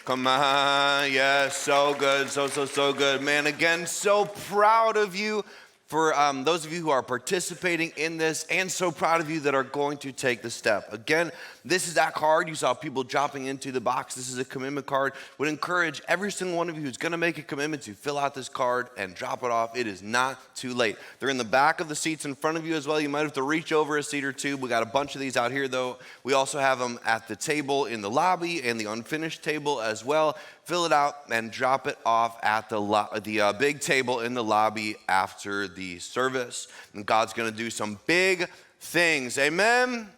Come on, yes, so good, so good. Man, again, so proud of you for those of you who are participating in this, and so proud of you that are going to take the step. Again, this is that card. You saw people dropping into the box. This is a commitment card. Would encourage every single one of you who's going to make a commitment to fill out this card and drop it off. It is not too late. They're in the back of the seats in front of you as well. You might have to reach over a seat or two. We got a bunch of these out here, though. We also have them at the table in the lobby and the unfinished table as well. Fill it out and drop it off at the big table in the lobby after the service. And God's going to do some big things. Amen?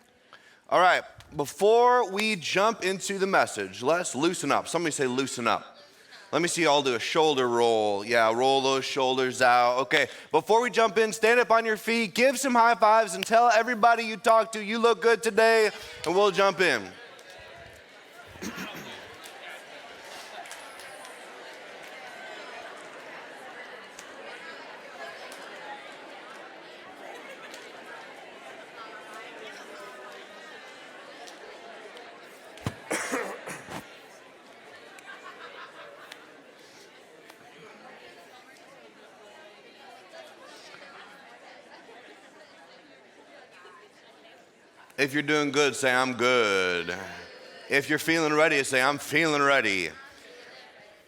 All right, before we jump into the message, let's loosen up. Somebody say loosen up. Let me see you all do a shoulder roll. Yeah, roll those shoulders out. Okay, before we jump in, stand up on your feet, give some high fives, and tell everybody you talk to, you look good today, and we'll jump in. If you're doing good, say, I'm good. If you're feeling ready, say, I'm feeling ready.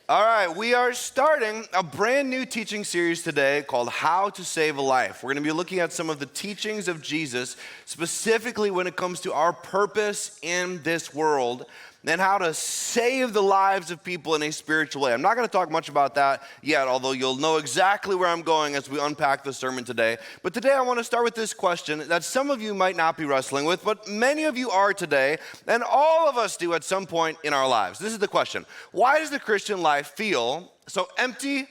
All right, we are starting a brand new teaching series today called How to Save a Life. We're going to be looking at some of the teachings of Jesus, specifically when it comes to our purpose in this world and how to save the lives of people in a spiritual way. I'm not going to talk much about that yet, although you'll know exactly where I'm going as we unpack the sermon today. But today I want to start with this question that some of you might not be wrestling with, but many of you are today, and all of us do at some point in our lives. This is the question: why does the Christian life feel so empty,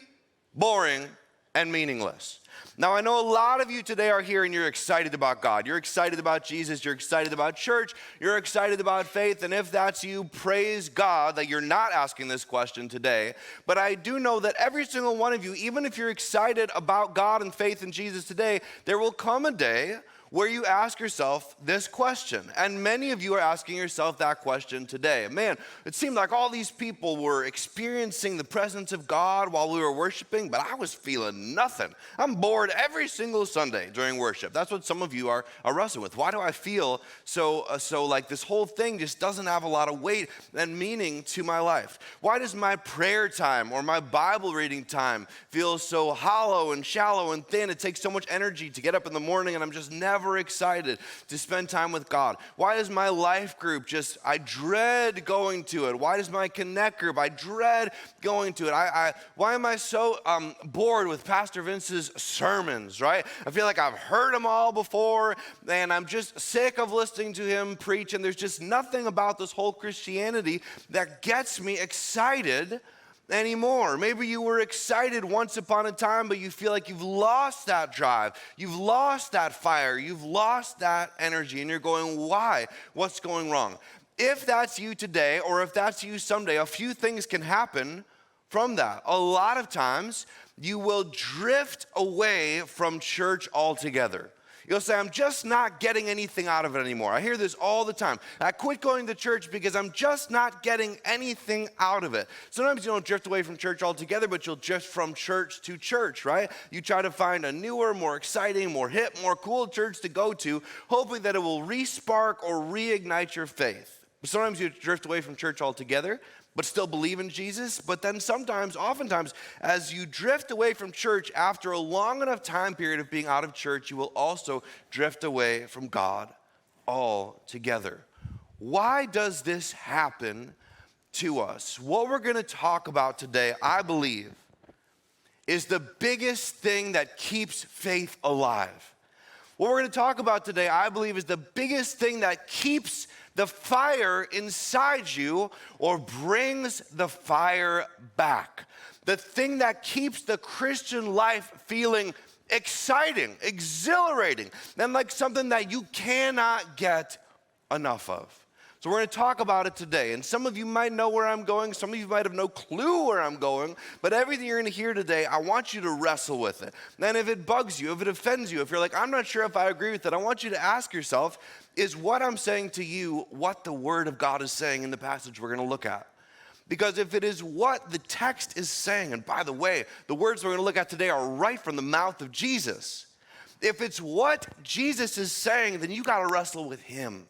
boring, and meaningless? Now, I know a lot of you today are here and you're excited about God. You're excited about Jesus. You're excited about church. You're excited about faith. And if that's you, praise God that you're not asking this question today. But I do know that every single one of you, even if you're excited about God and faith in Jesus today, there will come a day where you ask yourself this question. And many of you are asking yourself that question today. Man, it seemed like all these people were experiencing the presence of God while we were worshiping, but I was feeling nothing. I'm bored every single Sunday during worship. That's what some of you are wrestling with. Why do I feel so like this whole thing just doesn't have a lot of weight and meaning to my life? Why does my prayer time or my Bible reading time feel so hollow and shallow and thin? It takes so much energy to get up in the morning and I'm just never excited to spend time with God. Why does my life group I dread going to it? Why does my connect group, I dread going to it? Why am I so bored with Pastor Vince's sermons, right? I feel like I've heard them all before and I'm just sick of listening to him preach, and there's just nothing about this whole Christianity that gets me excited anymore. Maybe you were excited once upon a time, but you feel like you've lost that drive. You've lost that fire. You've lost that energy, and you're going, why? What's going wrong? If that's you today, or if that's you someday, a few things can happen from that. A lot of times, you will drift away from church altogether. You'll say, I'm just not getting anything out of it anymore. I hear this all the time. I quit going to church because I'm just not getting anything out of it. Sometimes you don't drift away from church altogether, but you'll drift from church to church, right? You try to find a newer, more exciting, more hip, more cool church to go to, hoping that it will re-spark or reignite your faith. But sometimes you drift away from church altogether, but still believe in Jesus. But then oftentimes, as you drift away from church after a long enough time period of being out of church, you will also drift away from God altogether. Why does this happen to us? What we're going to talk about today, I believe, is the biggest thing that keeps faith alive. What we're going to talk about today, I believe, is the biggest thing that keeps the fire inside you or brings the fire back. The thing that keeps the Christian life feeling exciting, exhilarating, and like something that you cannot get enough of. So we're going to talk about it today. And some of you might know where I'm going. Some of you might have no clue where I'm going. But everything you're going to hear today, I want you to wrestle with it. And if it bugs you, if it offends you, if you're like, I'm not sure if I agree with it, I want you to ask yourself, is what I'm saying to you what the Word of God is saying in the passage we're going to look at? Because if it is what the text is saying, and by the way, the words we're going to look at today are right from the mouth of Jesus. If it's what Jesus is saying, then you got to wrestle with him.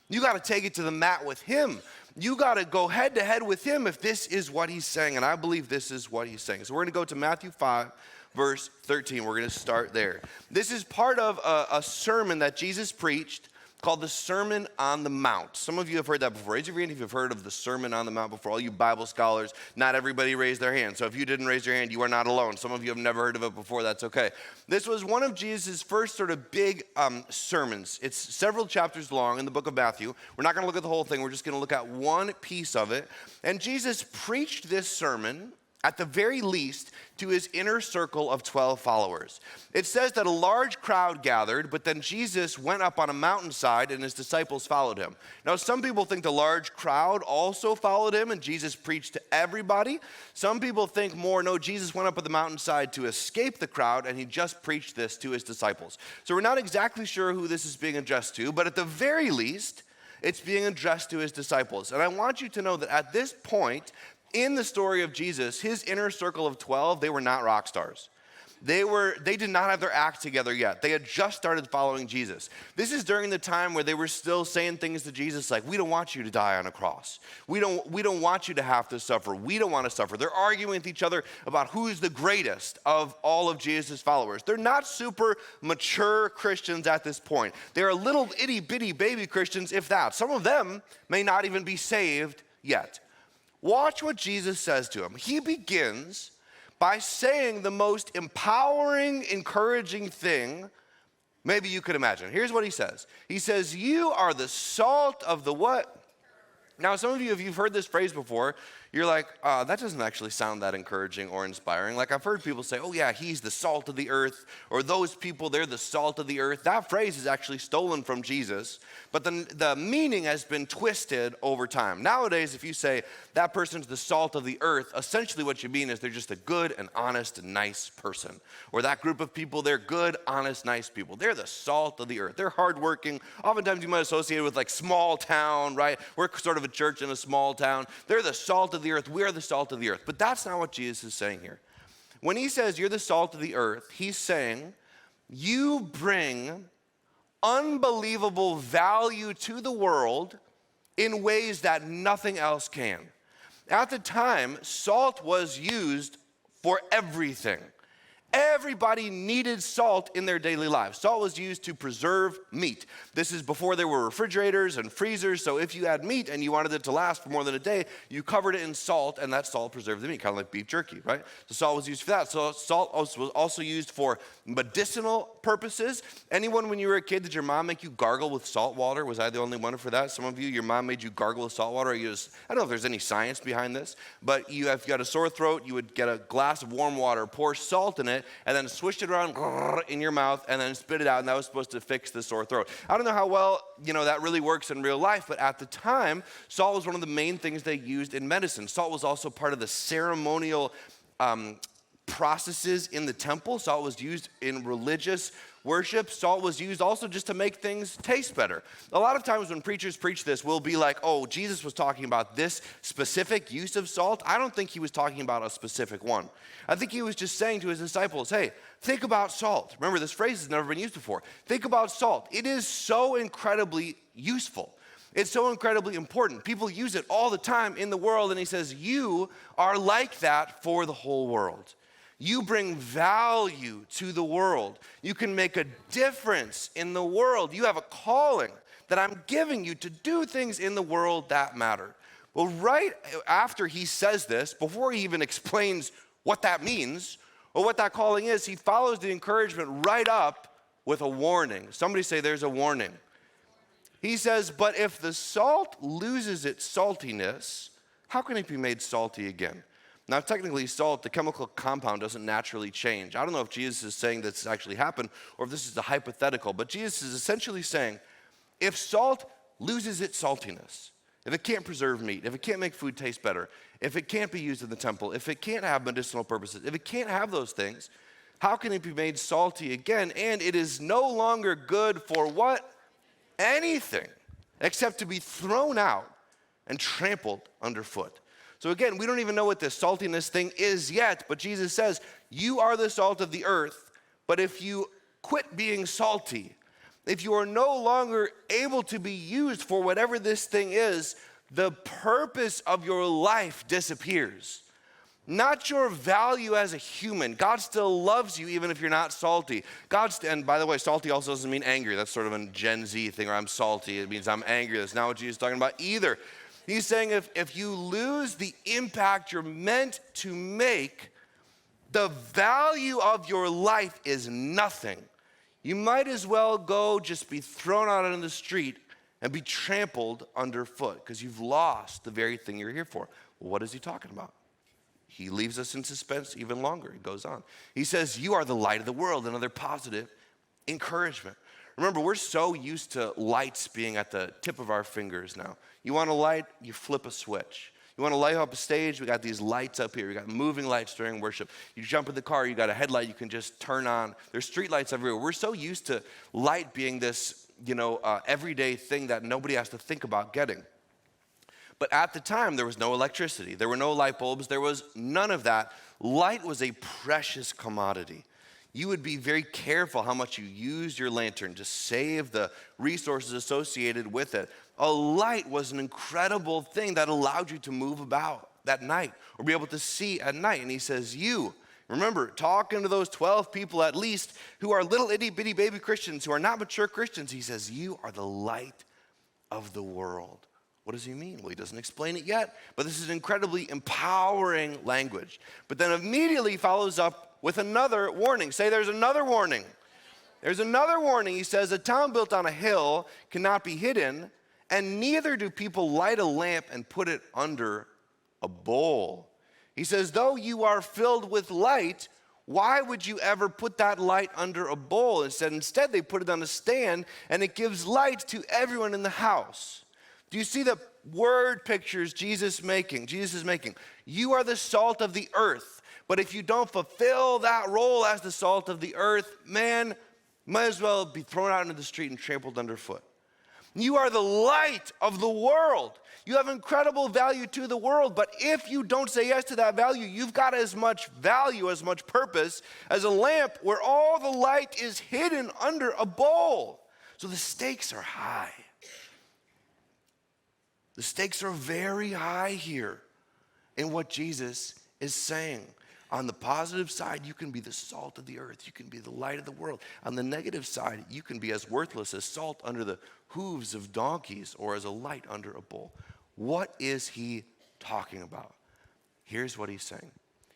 You got to take it to the mat with him. You got to go head to head with him if this is what he's saying. And I believe this is what he's saying. So we're going to go to Matthew 5, verse 13. We're going to start there. This is part of a sermon that Jesus preached called the Sermon on the Mount. Some of you have heard that before. Raise your hand if you've heard of the Sermon on the Mount before. All you Bible scholars, not everybody raised their hand. So if you didn't raise your hand, you are not alone. Some of you have never heard of it before. That's okay. This was one of Jesus' first sort of big sermons. It's several chapters long in the book of Matthew. We're not going to look at the whole thing. We're just going to look at one piece of it. And Jesus preached this sermon at the very least, to his inner circle of 12 followers. It says that a large crowd gathered, but then Jesus went up on a mountainside and his disciples followed him. Now, some people think the large crowd also followed him and Jesus preached to everybody. Some people think more, no, Jesus went up on the mountainside to escape the crowd and he just preached this to his disciples. So we're not exactly sure who this is being addressed to, but at the very least, it's being addressed to his disciples. And I want you to know that at this point, in the story of Jesus, his inner circle of 12, they were not rock stars. They did not have their act together yet. They had just started following Jesus. This is during the time where they were still saying things to Jesus like, we don't want you to die on a cross. We don't want you to have to suffer. We don't want to suffer. They're arguing with each other about who's the greatest of all of Jesus' followers. They're not super mature Christians at this point. They're little itty bitty baby Christians, if that. Some of them may not even be saved yet. Watch what Jesus says to him. He begins by saying the most empowering, encouraging thing maybe you could imagine. Here's what he says. He says, you are the salt of the what? Now, some of you, if you've heard this phrase before, you're like, that doesn't actually sound that encouraging or inspiring. Like I've heard people say, oh yeah, he's the salt of the earth, or those people, they're the salt of the earth. That phrase is actually stolen from Jesus, but the meaning has been twisted over time. Nowadays, if you say that person's the salt of the earth, essentially what you mean is they're just a good and honest and nice person. Or that group of people, they're good, honest, nice people. They're the salt of the earth. They're hardworking. Oftentimes you might associate it with like small town, right? We're sort of a church in a small town. They're the salt of the earth. We are the salt of the earth. But that's not what Jesus is saying here. When he says you're the salt of the earth, he's saying you bring unbelievable value to the world in ways that nothing else can. At the time, salt was used for everything. Everybody needed salt in their daily lives. Salt was used to preserve meat. This is before there were refrigerators and freezers, so if you had meat and you wanted it to last for more than a day, you covered it in salt, and that salt preserved the meat, kind of like beef jerky, right? So salt was used for that. So salt was also used for medicinal purposes. Anyone, when you were a kid, did your mom make you gargle with salt water? Was I the only one for that? Some of you, your mom made you gargle with salt water. I don't know if there's any science behind this, but if you got a sore throat, you would get a glass of warm water, pour salt in it, and then swish it around in your mouth and then spit it out, and that was supposed to fix the sore throat. I don't know how well, that really works in real life, but at the time, salt was one of the main things they used in medicine. Salt was also part of the ceremonial processes in the temple. Salt was used in religious worship. Salt was used also just to make things taste better. A lot of times when preachers preach this, we'll be like, oh, Jesus was talking about this specific use of salt. I don't think he was talking about a specific one. I think he was just saying to his disciples, hey, think about salt. Remember, this phrase has never been used before. Think about salt. It is so incredibly useful. It's so incredibly important. People use it all the time in the world, and he says, you are like that for the whole world. You bring value to the world. You can make a difference in the world. You have a calling that I'm giving you to do things in the world that matter. Well, right after he says this, before he even explains what that means or what that calling is, he follows the encouragement right up with a warning. Somebody say there's a warning. He says, but if the salt loses its saltiness, how can it be made salty again? Now, technically, salt, the chemical compound, doesn't naturally change. I don't know if Jesus is saying this actually happened or if this is a hypothetical, but Jesus is essentially saying, if salt loses its saltiness, if it can't preserve meat, if it can't make food taste better, if it can't be used in the temple, if it can't have medicinal purposes, if it can't have those things, how can it be made salty again? And it is no longer good for what? Anything except to be thrown out and trampled underfoot. So again, we don't even know what this saltiness thing is yet, but Jesus says, you are the salt of the earth, but if you quit being salty, if you are no longer able to be used for whatever this thing is, the purpose of your life disappears. Not your value as a human. God still loves you even if you're not salty. And by the way, salty also doesn't mean angry. That's sort of a Gen Z thing, or I'm salty. It means I'm angry. That's not what Jesus is talking about either. He's saying if you lose the impact you're meant to make, the value of your life is nothing. You might as well go just be thrown out on the street and be trampled underfoot because you've lost the very thing you're here for. Well, what is he talking about? He leaves us in suspense even longer. He goes on. He says, you are the light of the world, another positive encouragement. Remember, we're so used to lights being at the tip of our fingers now. You want a light, you flip a switch. You want to light up a stage, we got these lights up here. We got moving lights during worship. You jump in the car, you got a headlight you can just turn on. There's street lights everywhere. We're so used to light being this, everyday thing that nobody has to think about getting. But at the time, there was no electricity. There were no light bulbs. There was none of that. Light was a precious commodity. You would be very careful how much you used your lantern to save the resources associated with it. A light was an incredible thing that allowed you to move about that night or be able to see at night. And he says, remember, talking to those 12 people at least who are little itty bitty baby Christians, who are not mature Christians, he says, you are the light of the world. What does he mean? Well, he doesn't explain it yet, but this is incredibly empowering language. But then immediately follows up with another warning. Say there's another warning. There's another warning. He says, a town built on a hill cannot be hidden, and neither do people light a lamp and put it under a bowl. He says, though you are filled with light, why would you ever put that light under a bowl? Instead, they put it on a stand, and it gives light to everyone in the house. Do you see the word pictures Jesus is making? You are the salt of the earth. But if you don't fulfill that role as the salt of the earth, man, might as well be thrown out into the street and trampled underfoot. You are the light of the world. You have incredible value to the world, but if you don't say yes to that value, you've got as much value, as much purpose as a lamp where all the light is hidden under a bowl. So the stakes are high. The stakes are very high here in what Jesus is saying. On the positive side, you can be the salt of the earth. You can be the light of the world. On the negative side, you can be as worthless as salt under the hooves of donkeys or as a light under a bowl. What is he talking about? Here's what he's saying.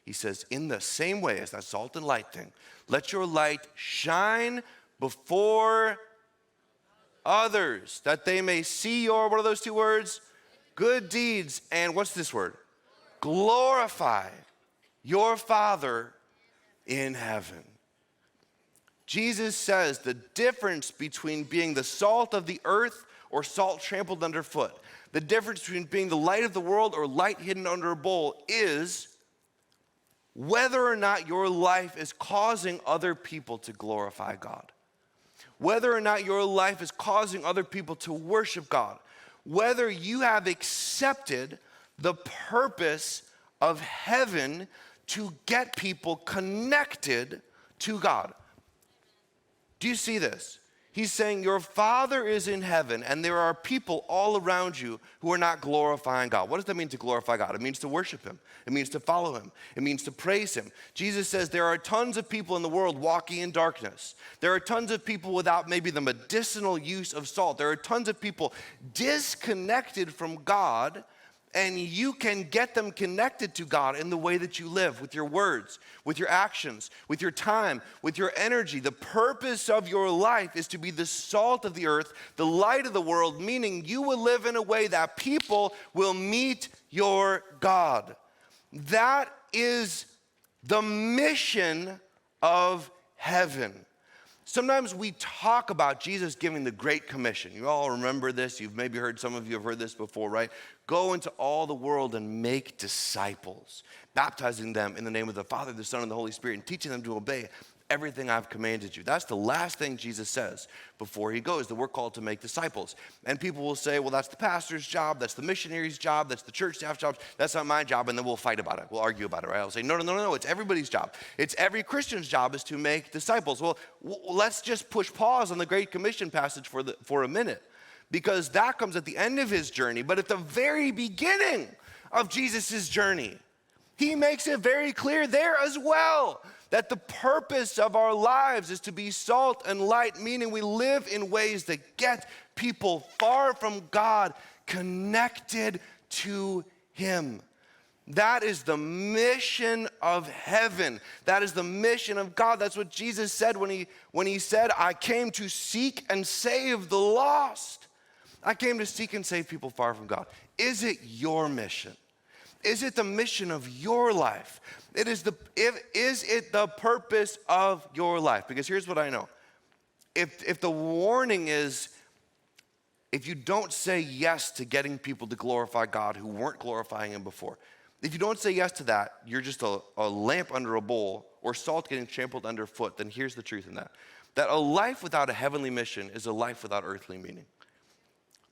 He says, in the same way as that salt and light thing, let your light shine before others, that they may see your, what are those two words? Good deeds, and what's this word? Glorify your Father in heaven. Jesus says the difference between being the salt of the earth or salt trampled underfoot, the difference between being the light of the world or light hidden under a bowl is whether or not your life is causing other people to glorify God. Whether or not your life is causing other people to worship God. Whether you have accepted the purpose of heaven to get people connected to God. Do you see this? He's saying your Father is in heaven and there are people all around you who are not glorifying God. What does that mean to glorify God? It means to worship him. It means to follow him. It means to praise him. Jesus says there are tons of people in the world walking in darkness. There are tons of people without maybe the medicinal use of salt. There are tons of people disconnected from God, and you can get them connected to God in the way that you live, with your words, with your actions, with your time, with your energy. The purpose of your life is to be the salt of the earth, the light of the world, meaning you will live in a way that people will meet your God. That is the mission of heaven. Sometimes we talk about Jesus giving the Great Commission. You all remember this. You've maybe heard, some of you have heard this before, right? Go into all the world and make disciples, baptizing them in the name of the Father, the Son, and the Holy Spirit, and teaching them to obey everything I've commanded you. That's the last thing Jesus says before he goes, that we're called to make disciples. And people will say, well, that's the pastor's job, that's the missionary's job, that's the church staff's job, that's not my job, and then we'll fight about it. We'll argue about it, right? I'll say, no, it's everybody's job. It's every Christian's job is to make disciples. Well, let's just push pause on the Great Commission passage for a minute, because that comes at the end of his journey, but at the very beginning of Jesus' journey, he makes it very clear there as well that the purpose of our lives is to be salt and light, meaning we live in ways that get people far from God connected to him. That is the mission of heaven. That is the mission of God. That's what Jesus said when he said, I came to seek and save the lost. I came to seek and save people far from God. Is it your mission? Is it the mission of your life? Is it the purpose of your life? Because here's what I know. If the warning is, if you don't say yes to getting people to glorify God who weren't glorifying him before, if you don't say yes to that, you're just a lamp under a bowl or salt getting trampled underfoot, then here's the truth in that. That a life without a heavenly mission is a life without earthly meaning.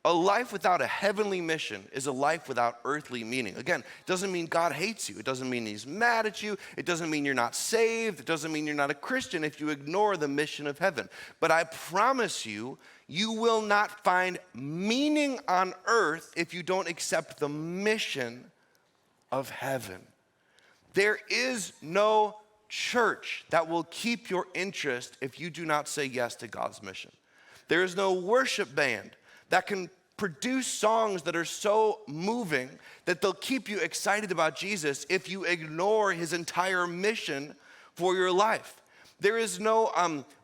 A life without a heavenly mission is a life without earthly meaning. Again, it doesn't mean God hates you. It doesn't mean he's mad at you. It doesn't mean you're not saved. It doesn't mean you're not a Christian if you ignore the mission of heaven. But I promise you, you will not find meaning on earth if you don't accept the mission of heaven. There is no church that will keep your interest if you do not say yes to God's mission. There is no worship band that can produce songs that are so moving that they'll keep you excited about Jesus if you ignore his entire mission for your life. There is no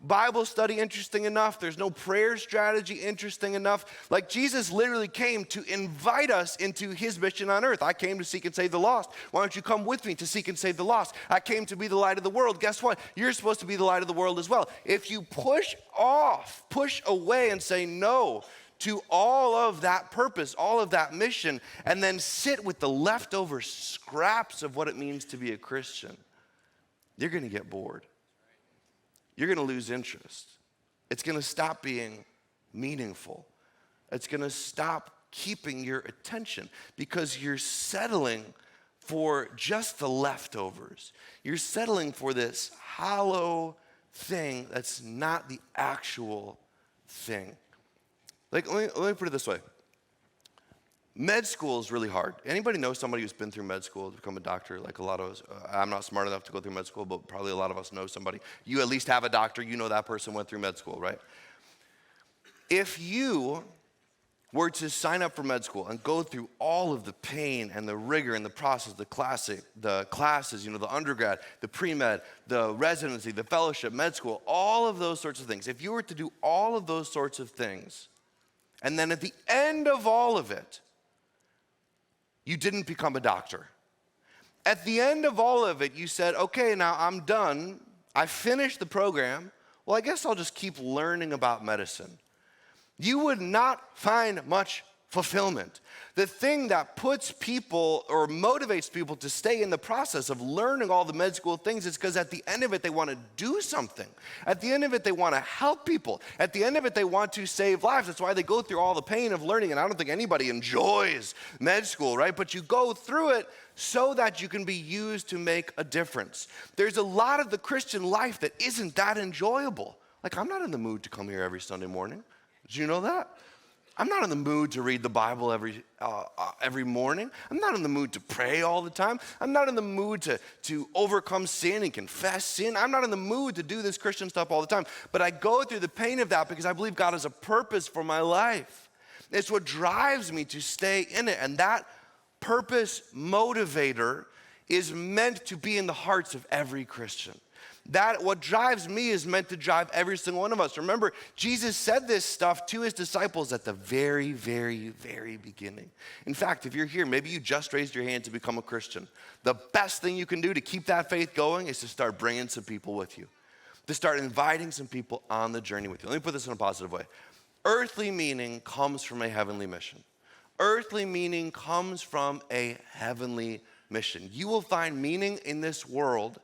Bible study interesting enough. There's no prayer strategy interesting enough. Like, Jesus literally came to invite us into his mission on earth. I came to seek and save the lost. Why don't you come with me to seek and save the lost? I came to be the light of the world. Guess what? You're supposed to be the light of the world as well. If you push away and say no to all of that purpose, all of that mission, and then sit with the leftover scraps of what it means to be a Christian, you're going to get bored. You're going to lose interest. It's going to stop being meaningful. It's going to stop keeping your attention because you're settling for just the leftovers. You're settling for this hollow thing that's not the actual thing. Like, let me put it this way. Med school is really hard. Anybody know somebody who's been through med school to become a doctor? Like a lot of us, I'm not smart enough to go through med school, but probably a lot of us know somebody. You at least have a doctor, you know that person went through med school, right? If you were to sign up for med school and go through all of the pain and the rigor and the process, the classes, the undergrad, the pre-med, the residency, the fellowship, med school, all of those sorts of things, if you were to do all of those sorts of things, and then at the end of all of it, you didn't become a doctor. At the end of all of it, you said, okay, now I'm done. I finished the program. Well, I guess I'll just keep learning about medicine. You would not find much fulfillment. The thing that puts people or motivates people to stay in the process of learning all the med school things is because at the end of it, they want to do something. At the end of it, they want to help people. At the end of it, they want to save lives. That's why they go through all the pain of learning. And I don't think anybody enjoys med school, right? But you go through it so that you can be used to make a difference. There's a lot of the Christian life that isn't that enjoyable. Like, I'm not in the mood to come here every Sunday morning. Did you know that? I'm not in the mood to read the Bible every morning. I'm not in the mood to pray all the time. I'm not in the mood to overcome sin and confess sin. I'm not in the mood to do this Christian stuff all the time. But I go through the pain of that because I believe God has a purpose for my life. It's what drives me to stay in it. And that purpose motivator is meant to be in the hearts of every Christian. That what drives me is meant to drive every single one of us. Remember, Jesus said this stuff to his disciples at the very, very, very beginning. In fact, if you're here, maybe you just raised your hand to become a Christian. The best thing you can do to keep that faith going is to start bringing some people with you, to start inviting some people on the journey with you. Let me put this in a positive way. Earthly meaning comes from a heavenly mission. Earthly meaning comes from a heavenly mission. You will find meaning in this world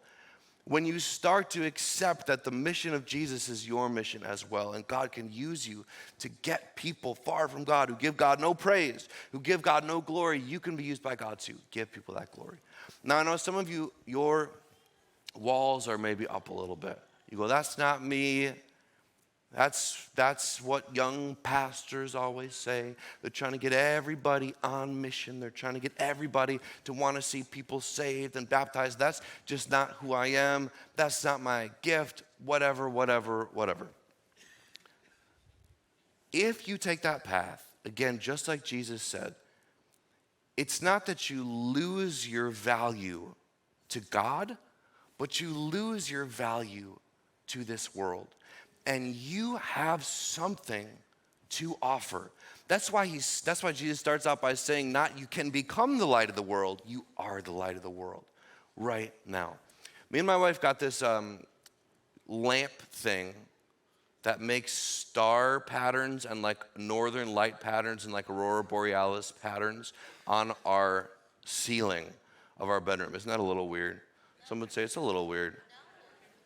when you start to accept that the mission of Jesus is your mission as well, and God can use you to get people far from God, who give God no praise, who give God no glory, you can be used by God to give people that glory. Now, I know some of you, your walls are maybe up a little bit. You go, that's not me. That's what young pastors always say. They're trying to get everybody on mission. They're trying to get everybody to want to see people saved and baptized. That's just not who I am. That's not my gift. Whatever. If you take that path, again, just like Jesus said, it's not that you lose your value to God, but you lose your value to this world. And you have something to offer. That's why Jesus starts out by saying, not you can become the light of the world, you are the light of the world right now. Me and my wife got this lamp thing that makes star patterns and like northern light patterns and like aurora borealis patterns on our ceiling of our bedroom. Isn't that a little weird? Some would say it's a little weird.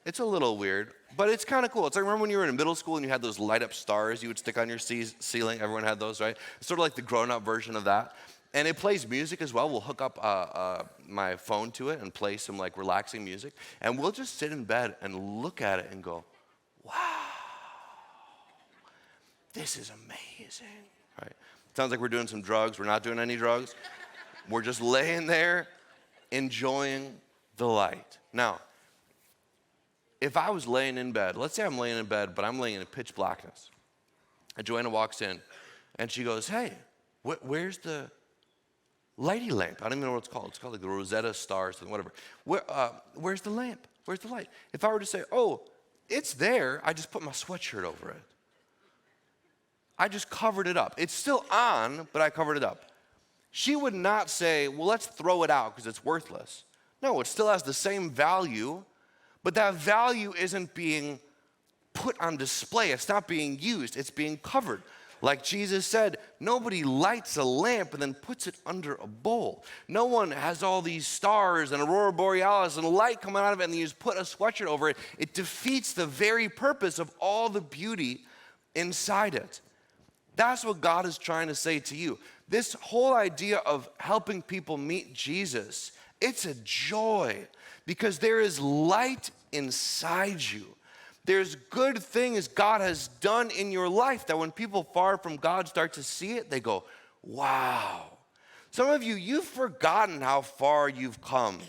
It's a little weird, but it's kind of cool. It's like, remember when you were in middle school and you had those light up stars you would stick on your ceiling? Everyone had those, right? It's sort of like the grown-up version of that. And it plays music as well. We'll hook up my phone to it and play some like relaxing music. And we'll just sit in bed and look at it and go, wow, this is amazing, right? Sounds like we're doing some drugs. We're not doing any drugs. We're just laying there enjoying the light. Now, if I was laying in bed, let's say I'm laying in bed, but I'm laying in pitch blackness, and Joanna walks in, and she goes, hey, where's the lighty lamp? I don't even know what it's called. It's called like the Rosetta Star or something, whatever. Where's the lamp? Where's the light? If I were to say, oh, it's there, I just put my sweatshirt over it. I just covered it up. It's still on, but I covered it up. She would not say, well, let's throw it out because it's worthless. No, it still has the same value, but that value isn't being put on display. It's not being used. It's being covered. Like Jesus said, nobody lights a lamp and then puts it under a bowl. No one has all these stars and aurora borealis and light coming out of it and you just put a sweatshirt over it. It defeats the very purpose of all the beauty inside it. That's what God is trying to say to you. This whole idea of helping people meet Jesus, it's a joy because there is light inside you. There's good things God has done in your life that when people far from God start to see it, they go, wow. Some of you, you've forgotten how far you've come.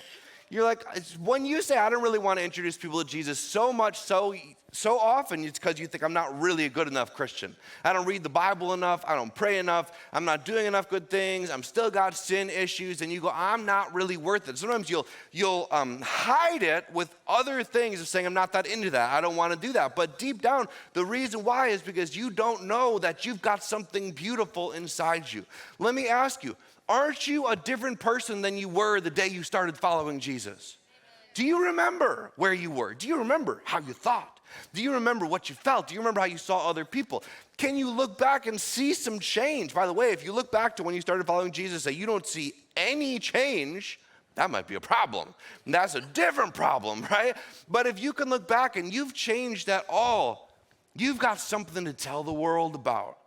You're like, when you say, I don't really want to introduce people to Jesus so much, so often, it's because you think I'm not really a good enough Christian. I don't read the Bible enough. I don't pray enough. I'm not doing enough good things. I'm still got sin issues. And you go, I'm not really worth it. Sometimes you'll hide it with other things of saying, I'm not that into that. I don't want to do that. But deep down, the reason why is because you don't know that you've got something beautiful inside you. Let me ask you, aren't you a different person than you were the day you started following Jesus? Do you remember where you were? Do you remember how you thought? Do you remember what you felt? Do you remember how you saw other people? Can you look back and see some change? By the way, if you look back to when you started following Jesus and you don't see any change, that might be a problem. And that's a different problem, right? But if you can look back and you've changed at all, you've got something to tell the world about.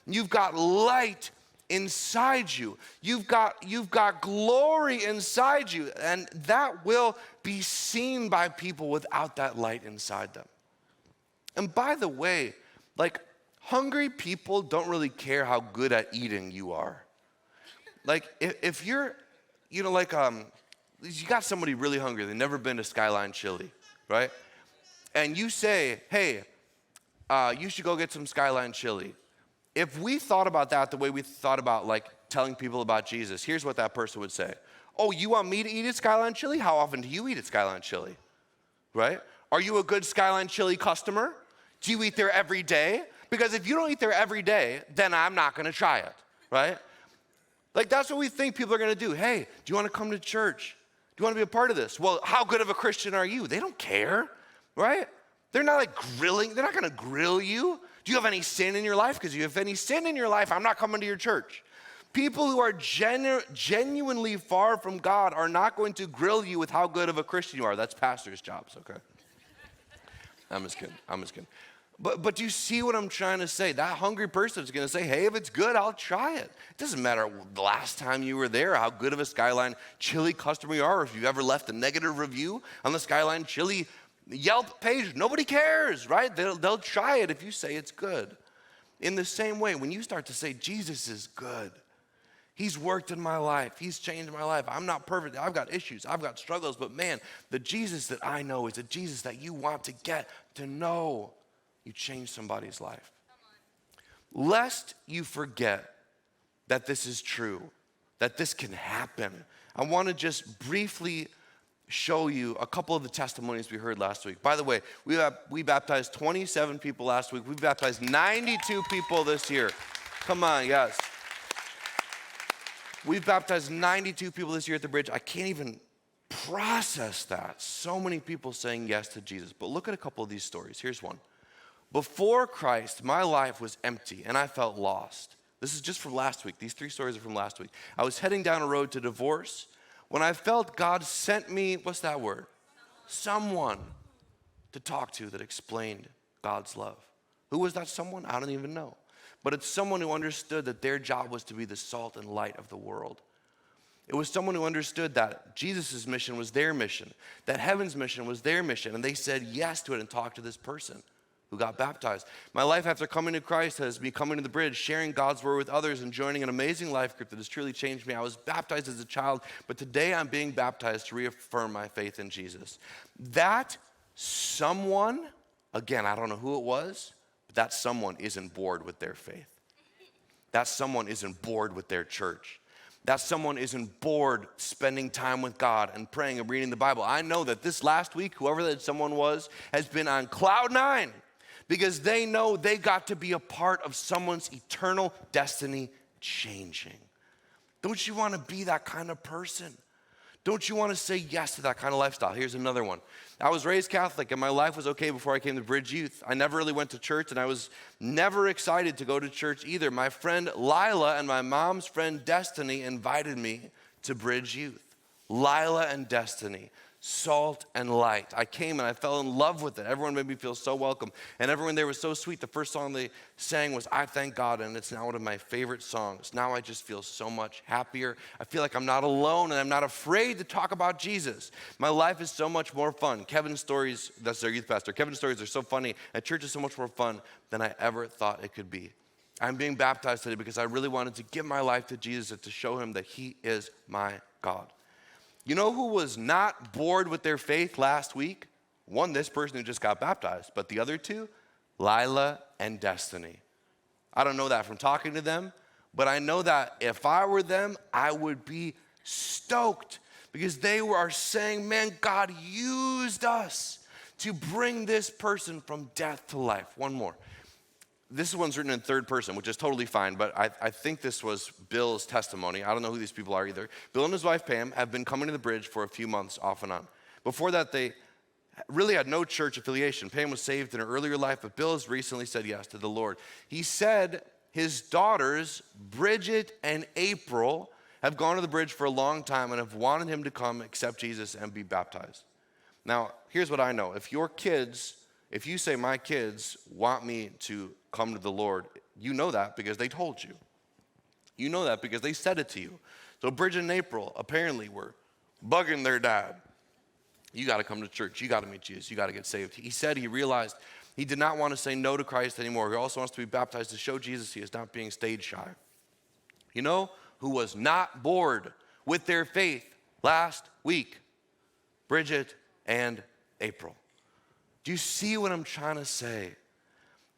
You've got light inside you. You've got glory inside you, and that will be seen by people without that light inside them. And by the way, like hungry people don't really care how good at eating you are. Like if you're, you got somebody really hungry, they've never been to Skyline Chili, right? And you say, hey, you should go get some Skyline Chili. If we thought about that the way we thought about like telling people about Jesus, here's what that person would say. Oh, you want me to eat at Skyline Chili? How often do you eat at Skyline Chili? Right? Are you a good Skyline Chili customer? Do you eat there every day? Because if you don't eat there every day, then I'm not gonna try it, right? Like that's what we think people are gonna do. Hey, do you wanna come to church? Do you wanna be a part of this? Well, how good of a Christian are you? They don't care, right? They're not like grilling, they're not gonna grill you. Do you have any sin in your life? Because if you have any sin in your life, I'm not coming to your church. People who are genuinely far from God are not going to grill you with how good of a Christian you are. That's pastors' jobs, okay? I'm just kidding. But do you see what I'm trying to say? That hungry person is going to say, hey, if it's good, I'll try it. It doesn't matter the last time you were there, how good of a Skyline Chili customer you are, or if you've ever left a negative review on the Skyline Chili Yelp page. Nobody cares, right? They'll try it if you say it's good. In the same way, when you start to say, Jesus is good, He's worked in my life. He's changed my life. I'm not perfect. I've got issues. I've got struggles. But man, the Jesus that I know is a Jesus that you want to get to know. You change somebody's life. Lest you forget that this is true, that this can happen, I want to just briefly show you a couple of the testimonies we heard last week. By the way, we baptized 27 people last week. We baptized 92 people this year. Come on, yes. We've baptized 92 people this year at the bridge. I can't even process that. So many people saying yes to Jesus. But look at a couple of these stories. Here's one. Before Christ, my life was empty and I felt lost. This is just from last week. These 3 stories are from last week. I was heading down a road to divorce when I felt God sent me, what's that word? Someone to talk to that explained God's love. Who was that someone? I don't even know. But it's someone who understood that their job was to be the salt and light of the world. It was someone who understood that Jesus' mission was their mission, that heaven's mission was their mission, and they said yes to it and talked to this person who got baptized. My life after coming to Christ has been coming to the bridge, sharing God's word with others, and joining an amazing life group that has truly changed me. I was baptized as a child, but today I'm being baptized to reaffirm my faith in Jesus. That someone, again, I don't know who it was, but that someone isn't bored with their faith. That someone isn't bored with their church. That someone isn't bored spending time with God and praying and reading the Bible. I know that this last week, whoever that someone was, has been on cloud 9 because they know they got to be a part of someone's eternal destiny changing. Don't you want to be that kind of person? Don't you want to say yes to that kind of lifestyle? Here's another one. I was raised Catholic and my life was okay before I came to Bridge Youth. I never really went to church and I was never excited to go to church either. My friend Lila and my mom's friend Destiny invited me to Bridge Youth. Lila and Destiny, salt and light. I came and I fell in love with it. Everyone made me feel so welcome. And everyone there was so sweet. The first song they sang was I Thank God, and it's now one of my favorite songs. Now I just feel so much happier. I feel like I'm not alone and I'm not afraid to talk about Jesus. My life is so much more fun. Kevin's stories, that's their youth pastor. Kevin's stories are so funny and church is so much more fun than I ever thought it could be. I'm being baptized today because I really wanted to give my life to Jesus and to show him that he is my God. You know who was not bored with their faith last week? One, this person who just got baptized, but the other 2, Lila and Destiny. I don't know that from talking to them, but I know that if I were them, I would be stoked because they are saying, man, God used us to bring this person from death to life. One more. This one's written in third person, which is totally fine, but I think this was Bill's testimony. I don't know who these people are either. Bill and his wife, Pam, have been coming to the bridge for a few months off and on. Before that, they really had no church affiliation. Pam was saved in her earlier life, but Bill has recently said yes to the Lord. He said his daughters, Bridget and April, have gone to the bridge for a long time and have wanted him to come accept Jesus and be baptized. Now, here's what I know. If you say my kids want me to come to the Lord, you know that because they told you. You know that because they said it to you. So Bridget and April apparently were bugging their dad. You got to come to church. You got to meet Jesus. You got to get saved. He said he realized he did not want to say no to Christ anymore. He also wants to be baptized to show Jesus he is not being stage shy. You know who was not bored with their faith last week? Bridget and April. Do you see what I'm trying to say?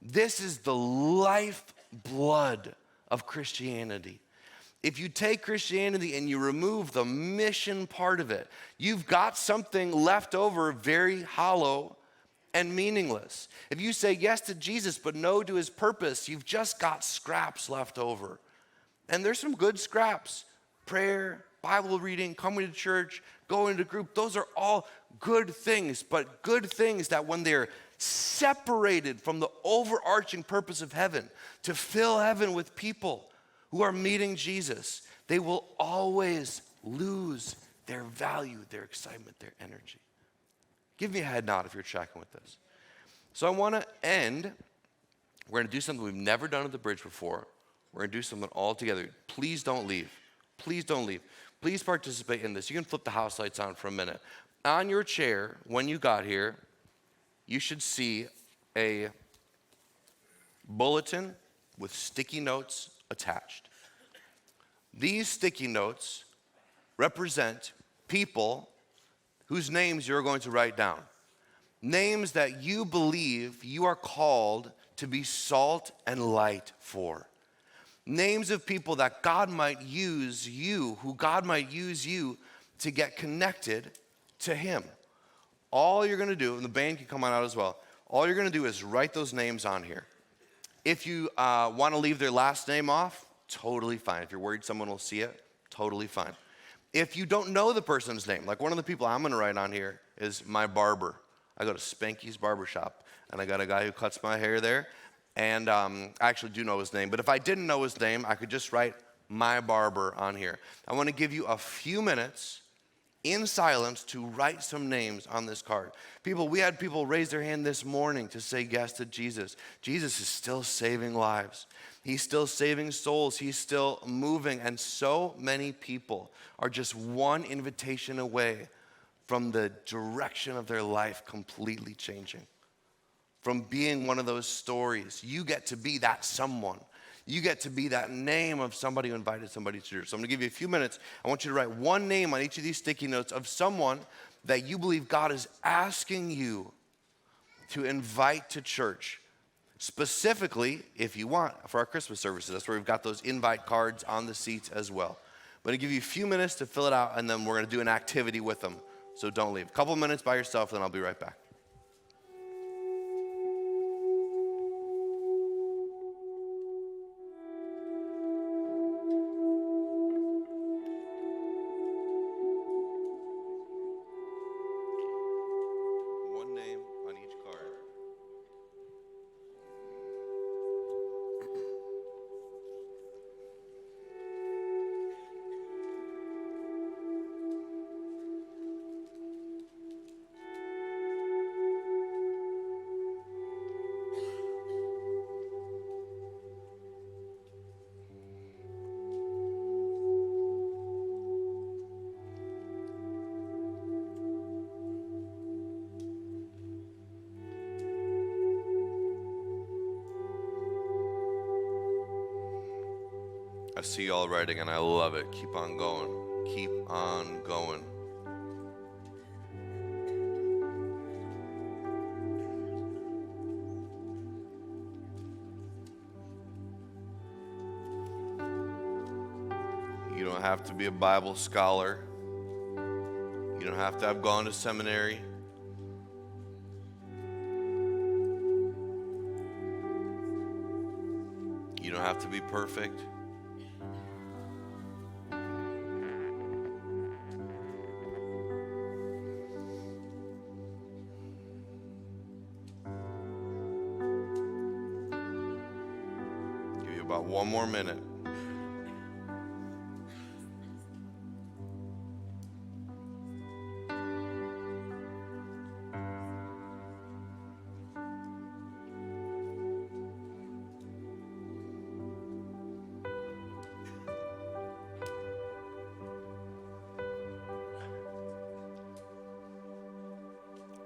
This is the lifeblood of Christianity. If you take Christianity and you remove the mission part of it, you've got something left over very hollow and meaningless. If you say yes to Jesus but no to his purpose, you've just got scraps left over. And there's some good scraps. Prayer, Bible reading, coming to church, going to group, those are all good things, but good things that when they're separated from the overarching purpose of heaven, to fill heaven with people who are meeting Jesus, they will always lose their value, their excitement, their energy. Give me a head nod if you're tracking with this. So I want to end. We're going to do something we've never done at the bridge before. We're going to do something all together. Please don't leave. Please don't leave. Please participate in this. You can flip the house lights on for a minute. On your chair, when you got here, you should see a bulletin with sticky notes attached. These sticky notes represent people whose names you're going to write down. Names that you believe you are called to be salt and light for. Names of people that God might use you, who God might use you to get connected to Him. All you're gonna do, and the band can come on out as well, all you're gonna do is write those names on here. If you wanna leave their last name off, totally fine. If you're worried someone will see it, totally fine. If you don't know the person's name, like one of the people I'm gonna write on here is my barber. I go to Spanky's Barbershop, and I got a guy who cuts my hair there, and I actually do know his name, but if I didn't know his name, I could just write my barber on here. I wanna give you a few minutes in silence to write some names on this card. We had people raise their hand this morning to say yes to Jesus. Jesus is still saving lives. He's still saving souls. He's still moving. And so many people are just one invitation away from the direction of their life completely changing. From being one of those stories. You get to be that someone. You get to be that name of somebody who invited somebody to church. So I'm gonna give you a few minutes. I want you to write one name on each of these sticky notes of someone that you believe God is asking you to invite to church. Specifically, if you want, for our Christmas services. That's where we've got those invite cards on the seats as well. I'm gonna give you a few minutes to fill it out, and then we're gonna do an activity with them. So don't leave. A couple minutes by yourself, then I'll be right back. I see y'all writing and I love it. Keep on going. Keep on going. You don't have to be a Bible scholar. You don't have to have gone to seminary. You don't have to be perfect. About one more minute.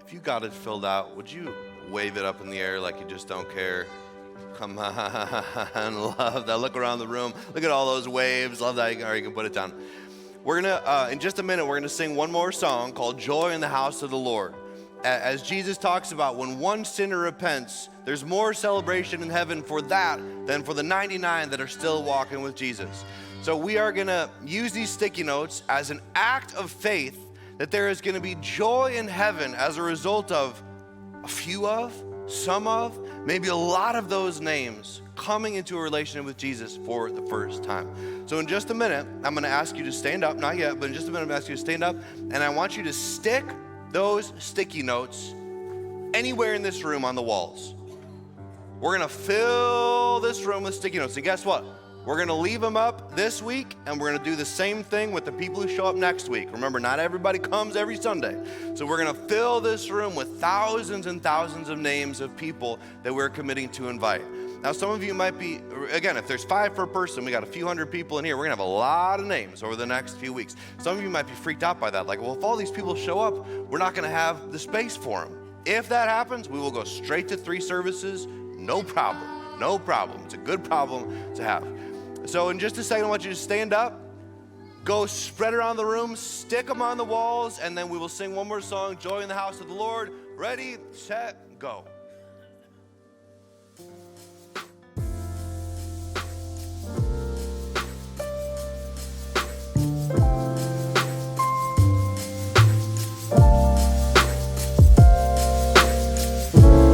If you got it filled out, would you wave it up in the air like you just don't care? Come on, love that. Look around the room. Look at all those waves. Love that. All right, you can put it down. We're gonna, in just a minute, we're gonna sing one more song called Joy in the House of the Lord. As Jesus talks about, when one sinner repents, there's more celebration in heaven for that than for the 99 that are still walking with Jesus. So we are gonna use these sticky notes as an act of faith that there is gonna be joy in heaven as a result of a few of, some of, maybe a lot of those names coming into a relationship with Jesus for the first time. So in just a minute, I'm gonna ask you to stand up, not yet, but in just a minute, I'm gonna ask you to stand up, and I want you to stick those sticky notes anywhere in this room on the walls. We're gonna fill this room with sticky notes. And guess what? We're going to leave them up this week, and we're going to do the same thing with the people who show up next week. Remember, not everybody comes every Sunday. So we're going to fill this room with thousands and thousands of names of people that we're committing to invite. Now, some of you might be, again, if there's 5 per person, we got a few hundred people in here. We're going to have a lot of names over the next few weeks. Some of you might be freaked out by that. Like, well, if all these people show up, we're not going to have the space for them. If that happens, we will go straight to 3 services. No problem. No problem. It's a good problem to have. So in just a second, I want you to stand up, go spread around the room, stick them on the walls, and then we will sing one more song, Joy in the House of the Lord. Ready, set, go.